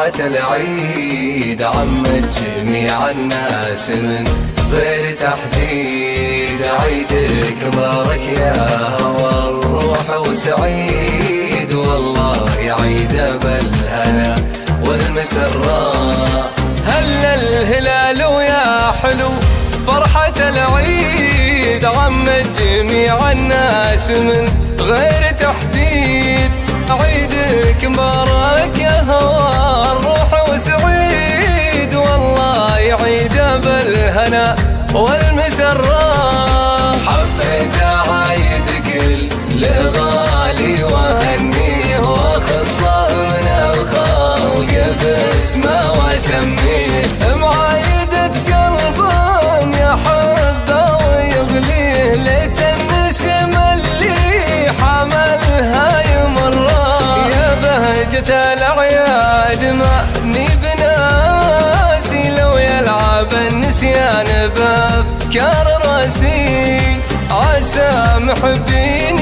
فرحة العيد عمت جميع الناس من غير تحديد. عيدك مبارك يا هوى الروح وسعيد، والله عيد بالهنا والمسرة. هل الهلال ويا حلو فرحة العيد عمت جميع الناس من غير تحديد. عيدك مبارك يا هوى الروح وسعيد، والله عيد بالهنا والمسرة. حبيت عيد كل غالي وهنيه، واخصه من الخلق باسمه واسميه. معايدة قلب يحبه ويغليه، ليت النسم اللي حملها يمره. يا بهجة الأعياد ماني بناسي، لو يلعب النسيان بأفكار راسي. عسى محبين